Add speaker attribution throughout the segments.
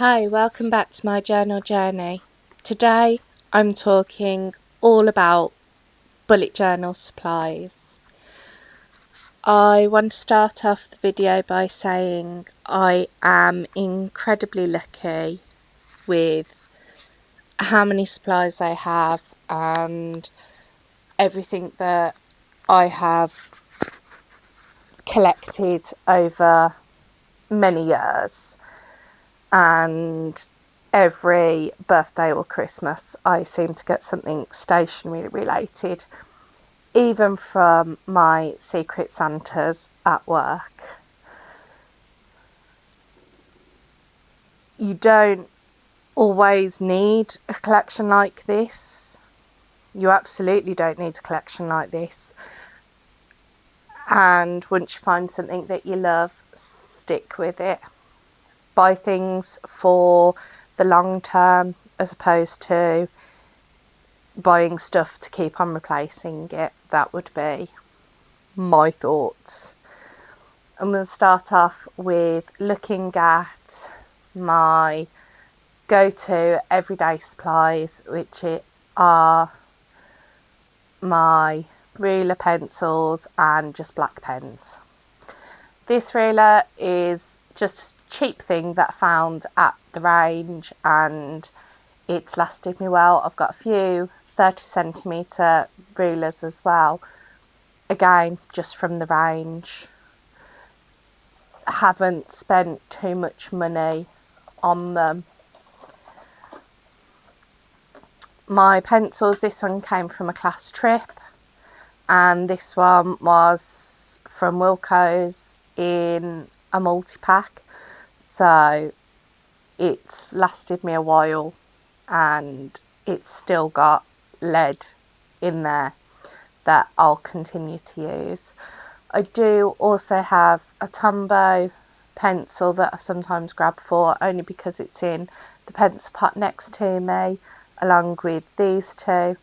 Speaker 1: Hi, welcome back to my journal journey. Today I'm talking all about bullet journal supplies. I want to start off the video by saying I am incredibly lucky with how many supplies I have and everything that I have collected over many years, and every birthday or Christmas I seem to get something stationery related, even from my secret Santas at work. You don't always need a collection like this. You absolutely don't need a collection like this. And once you find something that you love, stick with it. Buy things for the long term as opposed to buying stuff to keep on replacing it. That would be my thoughts. I'm going to start off with looking at my go-to everyday supplies, which are my ruler, pencils and just black pens. This ruler is just a cheap thing that I found at the range and it's lasted me well. I've got a few 30cm rulers as well, again just from the range. I haven't spent too much money on them. My pencils, this one came from a class trip and this one was from Wilko's in a multi-pack, so it's lasted me a while and it's still got lead in there that I'll continue to use. I do also have a Tombow pencil that I sometimes grab for, only because it's in the pencil pot next to me, along with these two.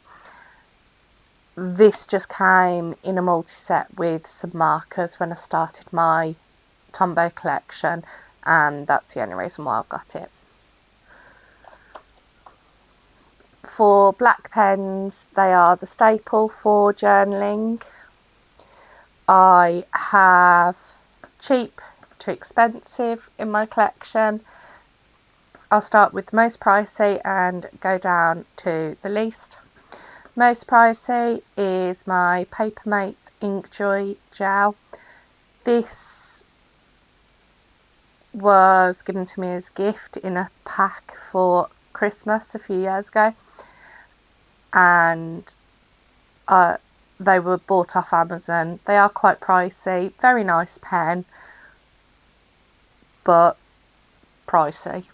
Speaker 1: This just came in a multi-set with some markers when I started my Tombow collection, and that's the only reason why I've got it. For black pens, they are the staple for journaling. I have cheap to expensive in my collection. I'll start with the most pricey and go down to the least. Most pricey is my Papermate Inkjoy gel. This was given to me as a gift in a pack for Christmas a few years ago, and they were bought off Amazon. They are quite pricey, very nice pen, but pricey,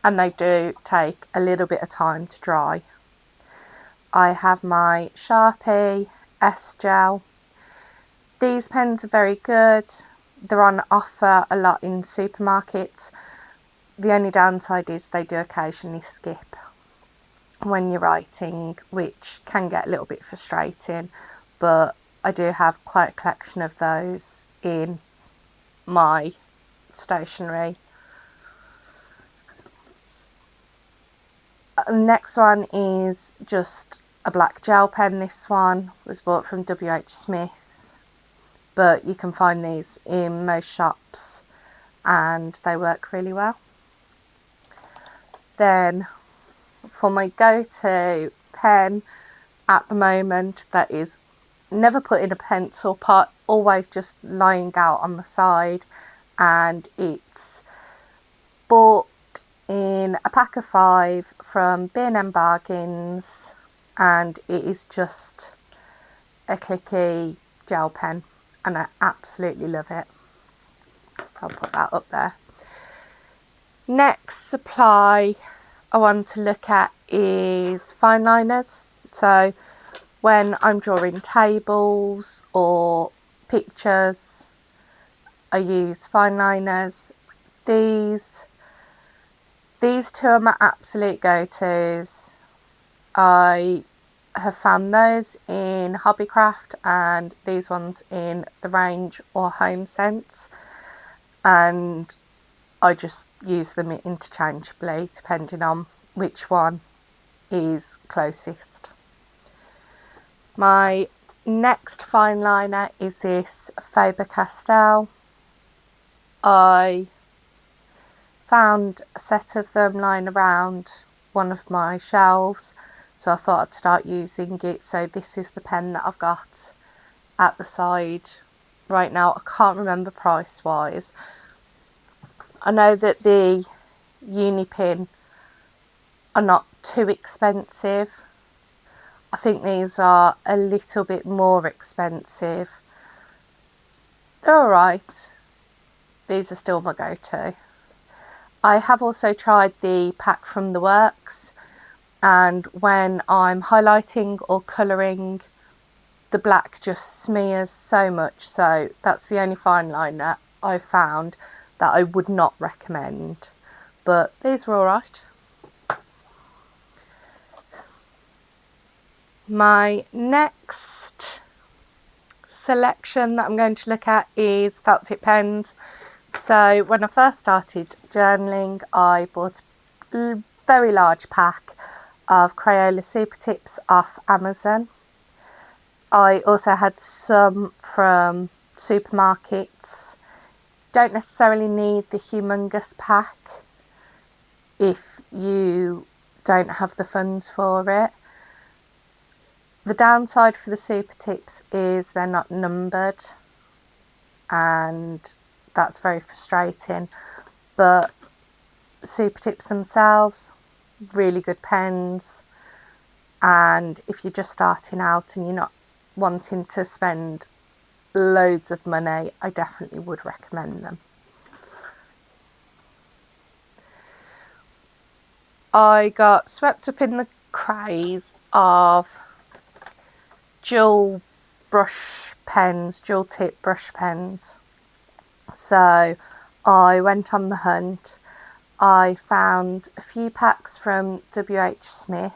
Speaker 1: and they do take a little bit of time to dry. I have my Sharpie S Gel. These pens are very good. They're on offer a lot in supermarkets. The only downside is they do occasionally skip when you're writing, which can get a little bit frustrating, but I do have quite a collection of those in my stationery. Next one is just a black gel pen. This one was bought from WH Smith, but you can find these in most shops and they work really well. Then for my go-to pen at the moment, that is never put in a pencil pot, always just lying out on the side, and it's bought in a pack of 5 from B&M Bargains, and it is just a clicky gel pen and I absolutely love it, so I'll put that up there. Next supply I want to look at is fine liners. So when I'm drawing tables or pictures, I use fine liners. These two are my absolute go-tos. I have found those in Hobbycraft and these ones in the range or Homesense, and I just use them interchangeably depending on which one is closest. My next fine liner is this Faber-Castell. I found a set of them lying around one of my shelves, so I thought I'd start using it. So this is the pen that I've got at the side right now. I can't remember price wise. I know that the uni pin are not too expensive. I think these are a little bit more expensive. They're alright. These are still my go-to. I have also tried the pack from the works, and when I'm highlighting or colouring, the black just smears so much, so that's the only fine liner I've found that I would not recommend. But these were alright. My next selection that I'm going to look at is felt tip pens. So when I first started journaling, I bought a very large pack of Crayola Super Tips off Amazon. I also had some from supermarkets. Don't necessarily need the humongous pack if you don't have the funds for it. The downside for the Super Tips is they're not numbered, and that's very frustrating. But Super Tips themselves, really good pens, and if you're just starting out and you're not wanting to spend loads of money, I definitely would recommend them. I got swept up in the craze of dual tip brush pens. So I went on the hunt. I found a few packs from WH Smith.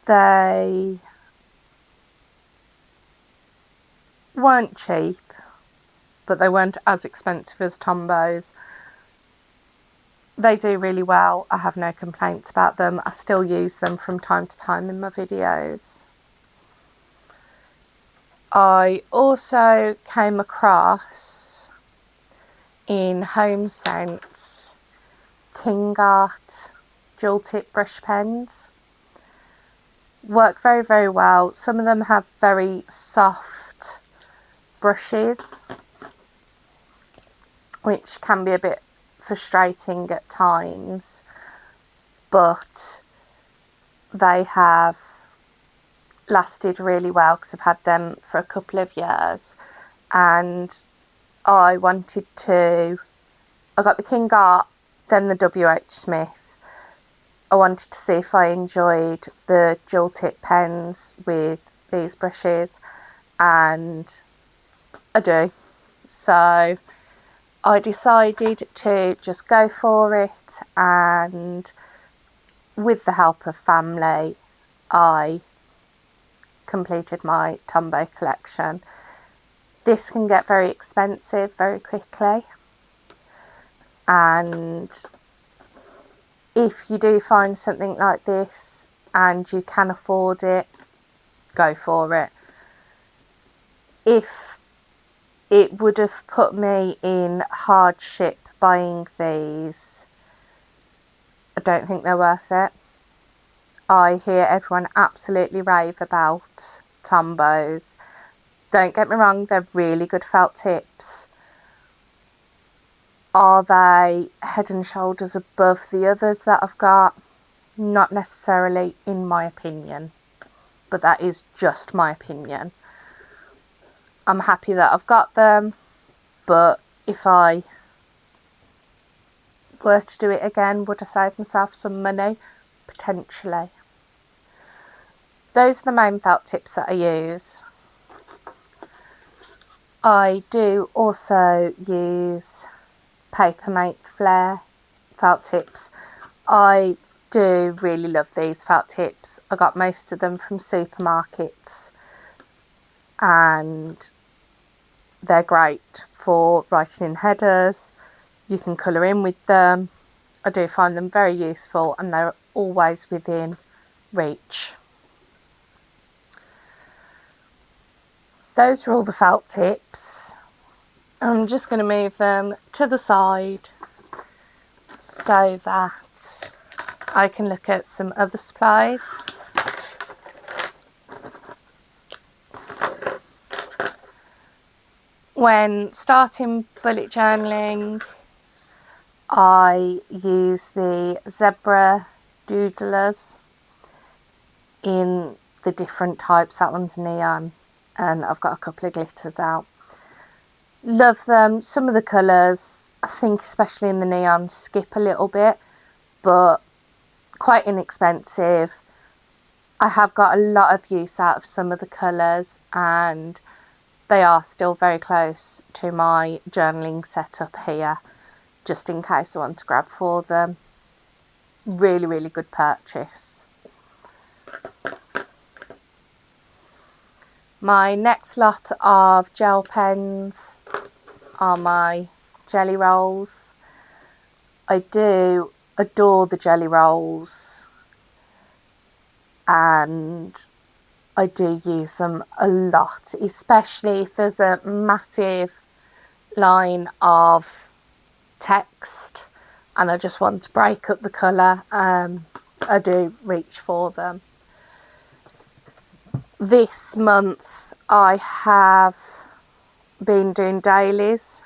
Speaker 1: They weren't cheap, but they weren't as expensive as Tombows. They do really well. I have no complaints about them. I still use them from time to time in my videos. I also came across in Homesense King Art dual tip brush pens. Work very, very well. Some of them have very soft brushes, which can be a bit frustrating at times, but they have lasted really well because I've had them for a couple of years, and I got the King Art, then the WH Smith. I wanted to see if I enjoyed the dual tip pens with these brushes, and I do. So I decided to just go for it, and with the help of family, I completed my Tombow collection. This can get very expensive very quickly, and if you do find something like this and you can afford it, go for it. If it would have put me in hardship buying these, I don't think they're worth it. I hear everyone absolutely rave about Tombows. Don't get me wrong, they're really good felt tips. Are they head and shoulders above the others that I've got? Not necessarily, in my opinion, but that is just my opinion. I'm happy that I've got them, but if I were to do it again, would I save myself some money? Potentially. Those are the main felt tips that I use. I do also use Papermate Flare felt tips. I do really love these felt tips. I got most of them from supermarkets, and they're great for writing in headers, You can colour in with them. I do find them very useful, and they're always within reach. Those are all the felt tips. I'm just going to move them to the side so that I can look at some other supplies. When starting bullet journaling, I use the zebra doodlers in the different types. That one's neon, and I've got a couple of glitters out. Love them. Some of the colours, I think especially in the neon, skip a little bit, but quite inexpensive. I have got a lot of use out of some of the colours, and they are still very close to my journaling setup here, just in case I want to grab for them. Really, really good purchase. My next lot of gel pens are my jelly rolls. I do adore the jelly rolls, and I do use them a lot, especially if there's a massive line of text and I just want to break up the colour. I do reach for them. This month I have been doing dailies,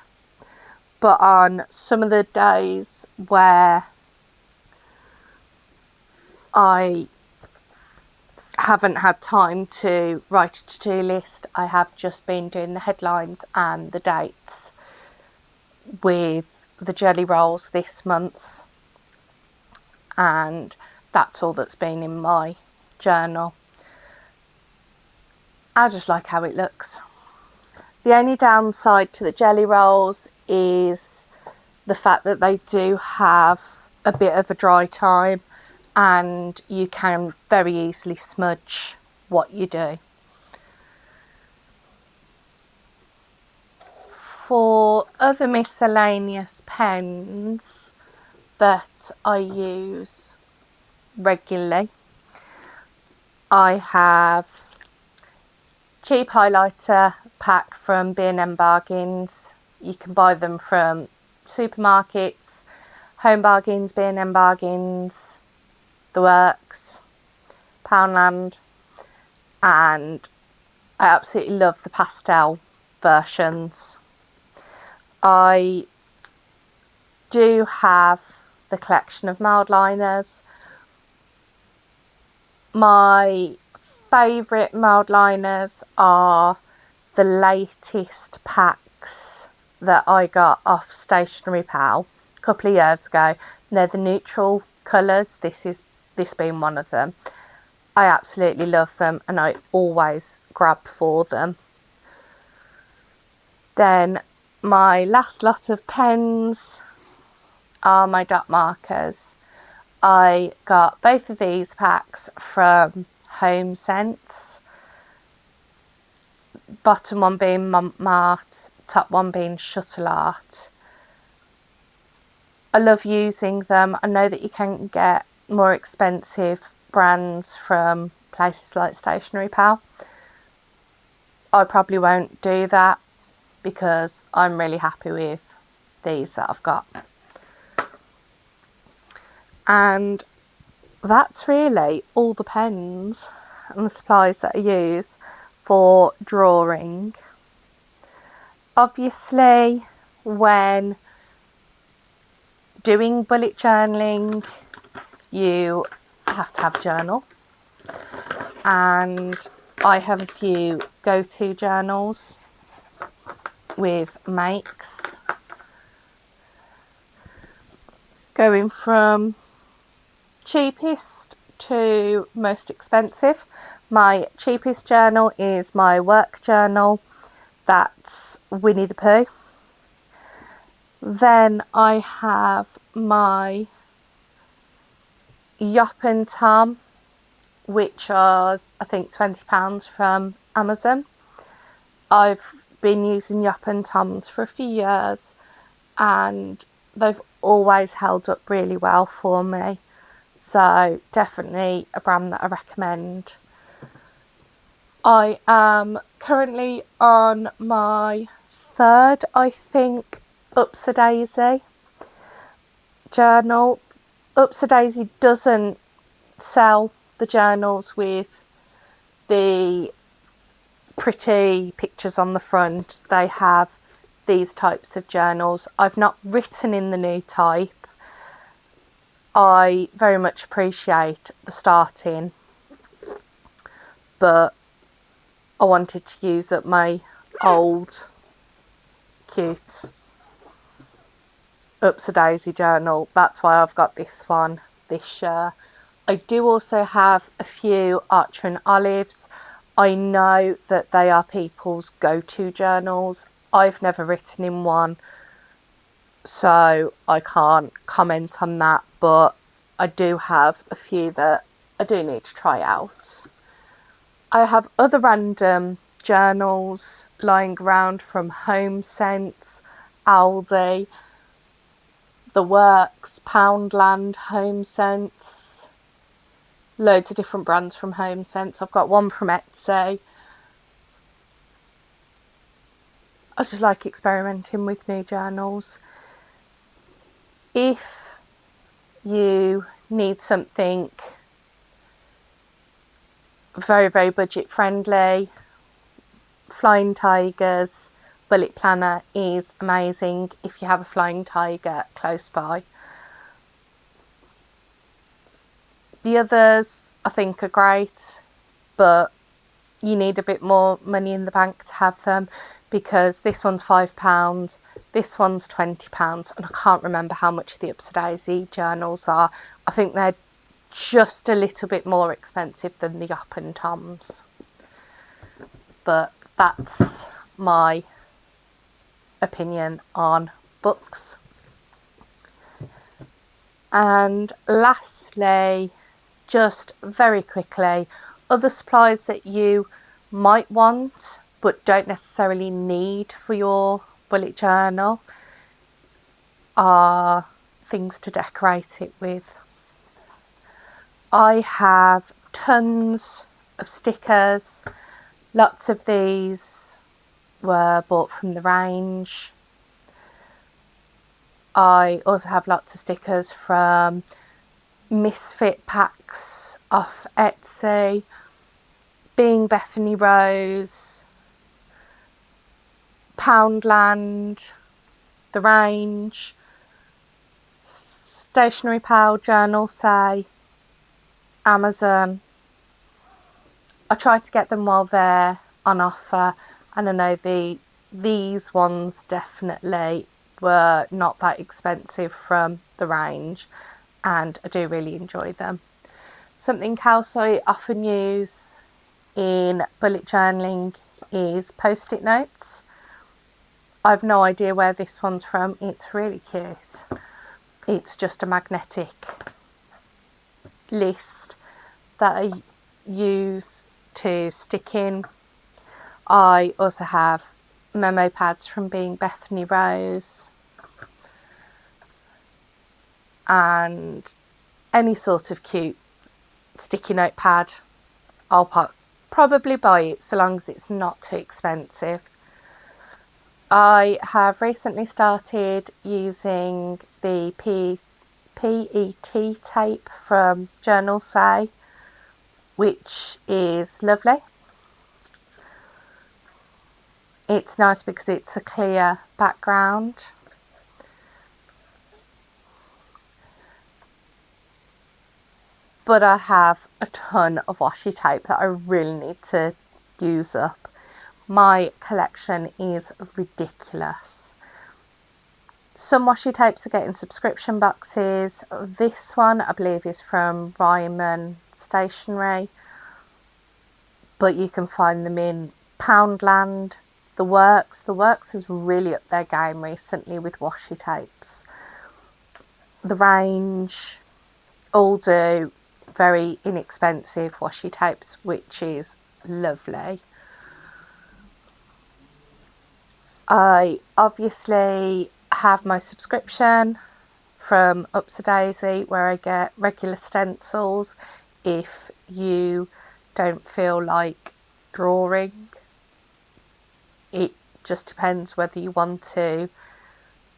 Speaker 1: but on some of the days where I haven't had time to write a to-do list, I have just been doing the headlines and the dates with the jelly rolls this month, and that's all that's been in my journal. I just like how it looks. The only downside to the jelly rolls is the fact that they do have a bit of a dry time, and you can very easily smudge what you do. For other miscellaneous pens that I use regularly, I have cheap highlighter pack from B&M Bargains. You can buy them from supermarkets, Home Bargains, B&M Bargains, The Works, Poundland, and I absolutely love the pastel versions. I do have the collection of mild liners. My favourite mild liners are the latest packs that I got off Stationery Pal a couple of years ago. They're the neutral colours, this being one of them. I absolutely love them, and I always grab for them. Then my last lot of pens are my dot markers. I got both of these packs from Homesense. Bottom one being Montmartre, top one being Shuttle Art. I love using them. I know that you can get more expensive brands from places like Stationery Pal. I probably won't do that because I'm really happy with these that I've got. And that's really all the pens and the supplies that I use for drawing. Obviously, when doing bullet journaling, you have to have a journal, and I have a few go-to journals with makes going from cheapest to most expensive. My cheapest journal is my work journal. That's Winnie the Pooh. Then I have my Yop and Tom, which was I think £20 from Amazon. I've been using Yop and Toms for a few years, and they've always held up really well for me. So definitely a brand that I recommend. I am currently on my third, I think, Upsa Daisy journal. Upsa Daisy doesn't sell the journals with the pretty pictures on the front. They have these types of journals. I've not written in the new type. I very much appreciate the starting, but I wanted to use up my old cute Upsa Daisy journal. That's why I've got this one this year. I do also have a few Archer and Olives. I know that they are people's go-to journals. I've never written in one, so I can't comment on that, but I do have a few that I do need to try out. I have other random journals lying around from Homesense, Aldi, The Works, Poundland, Homesense, loads of different brands from Homesense. I've got one from Etsy. I just like experimenting with new journals. If you need something very, very budget friendly, Flying Tiger's bullet planner is amazing if you have a Flying Tiger close by. The others I think are great, but you need a bit more money in the bank to have them, because this one's £5, this one's £20, and I can't remember how much the Upsa Daisy journals are. I think they're just a little bit more expensive than the Yop and Toms. But that's my opinion on books. And lastly, just very quickly, other supplies that you might want but don't necessarily need for your bullet journal are things to decorate it with. I have tons of stickers. Lots of these were bought from the range. I also have lots of stickers from Misfit packs off Etsy, Being Bethany Rose, Poundland, the range, Stationery Pal, Journal Say, Amazon. I try to get them while they're on offer, and I know these ones definitely were not that expensive from the range, and I do really enjoy them. Something else I often use in bullet journaling is post-it notes. I've no idea where this one's from. It's really cute. It's just a magnetic list that I use to stick in. I also have memo pads from Being Bethany Rose, and any sort of cute sticky note pad. I'll probably buy it so long as it's not too expensive. I have recently started using the PET tape from Journal Say, which is lovely. It's nice because it's a clear background. But I have a ton of washi tape that I really need to use up. My collection is ridiculous. Some washi tapes are getting subscription boxes. This one I believe is from Ryman Stationery, but you can find them in Poundland, The Works. The Works has really upped their game recently with washi tapes. The range all do very inexpensive washi tapes, which is lovely. I obviously have my subscription from Daisy where I get regular stencils if you don't feel like drawing. It just depends whether you want to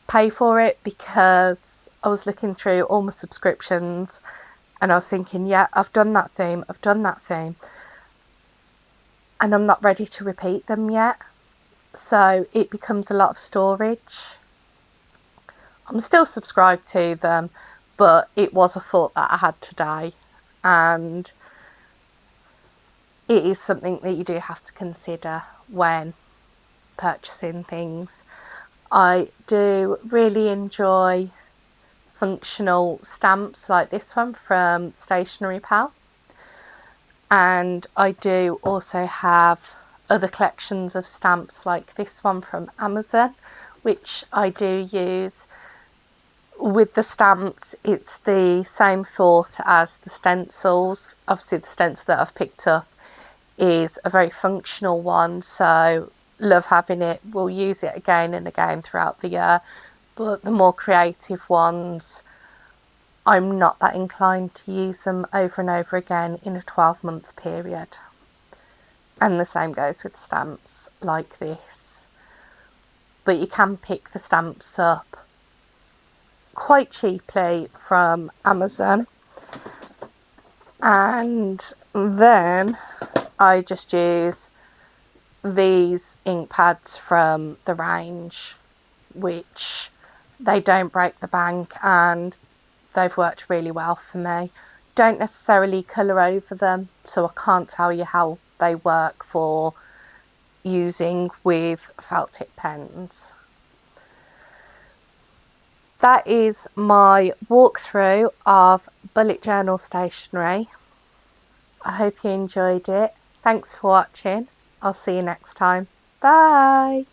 Speaker 1: pay for it, because I was looking through all my subscriptions and I was thinking, yeah, I've done that theme, and I'm not ready to repeat them yet. So it becomes a lot of storage. I'm still subscribed to them, but it was a thought that I had today, and it is something that you do have to consider when purchasing things. I do really enjoy functional stamps like this one from Stationery Pal, and I do also have other collections of stamps like this one from Amazon, which I do use. With the stamps, it's the same thought as the stencils. Obviously the stencil that I've picked up is a very functional one, so love having it. We'll use it again and again throughout the year, but the more creative ones, I'm not that inclined to use them over and over again in a 12-month period. And the same goes with stamps like this. But you can pick the stamps up quite cheaply from Amazon, and then I just use these ink pads from the range, which they don't break the bank and they've worked really well for me. Don't necessarily colour over them, so I can't tell you how they work for using with felt tip pens. That is my walkthrough of bullet journal stationery. I hope you enjoyed it. Thanks for watching. I'll see you next time. Bye!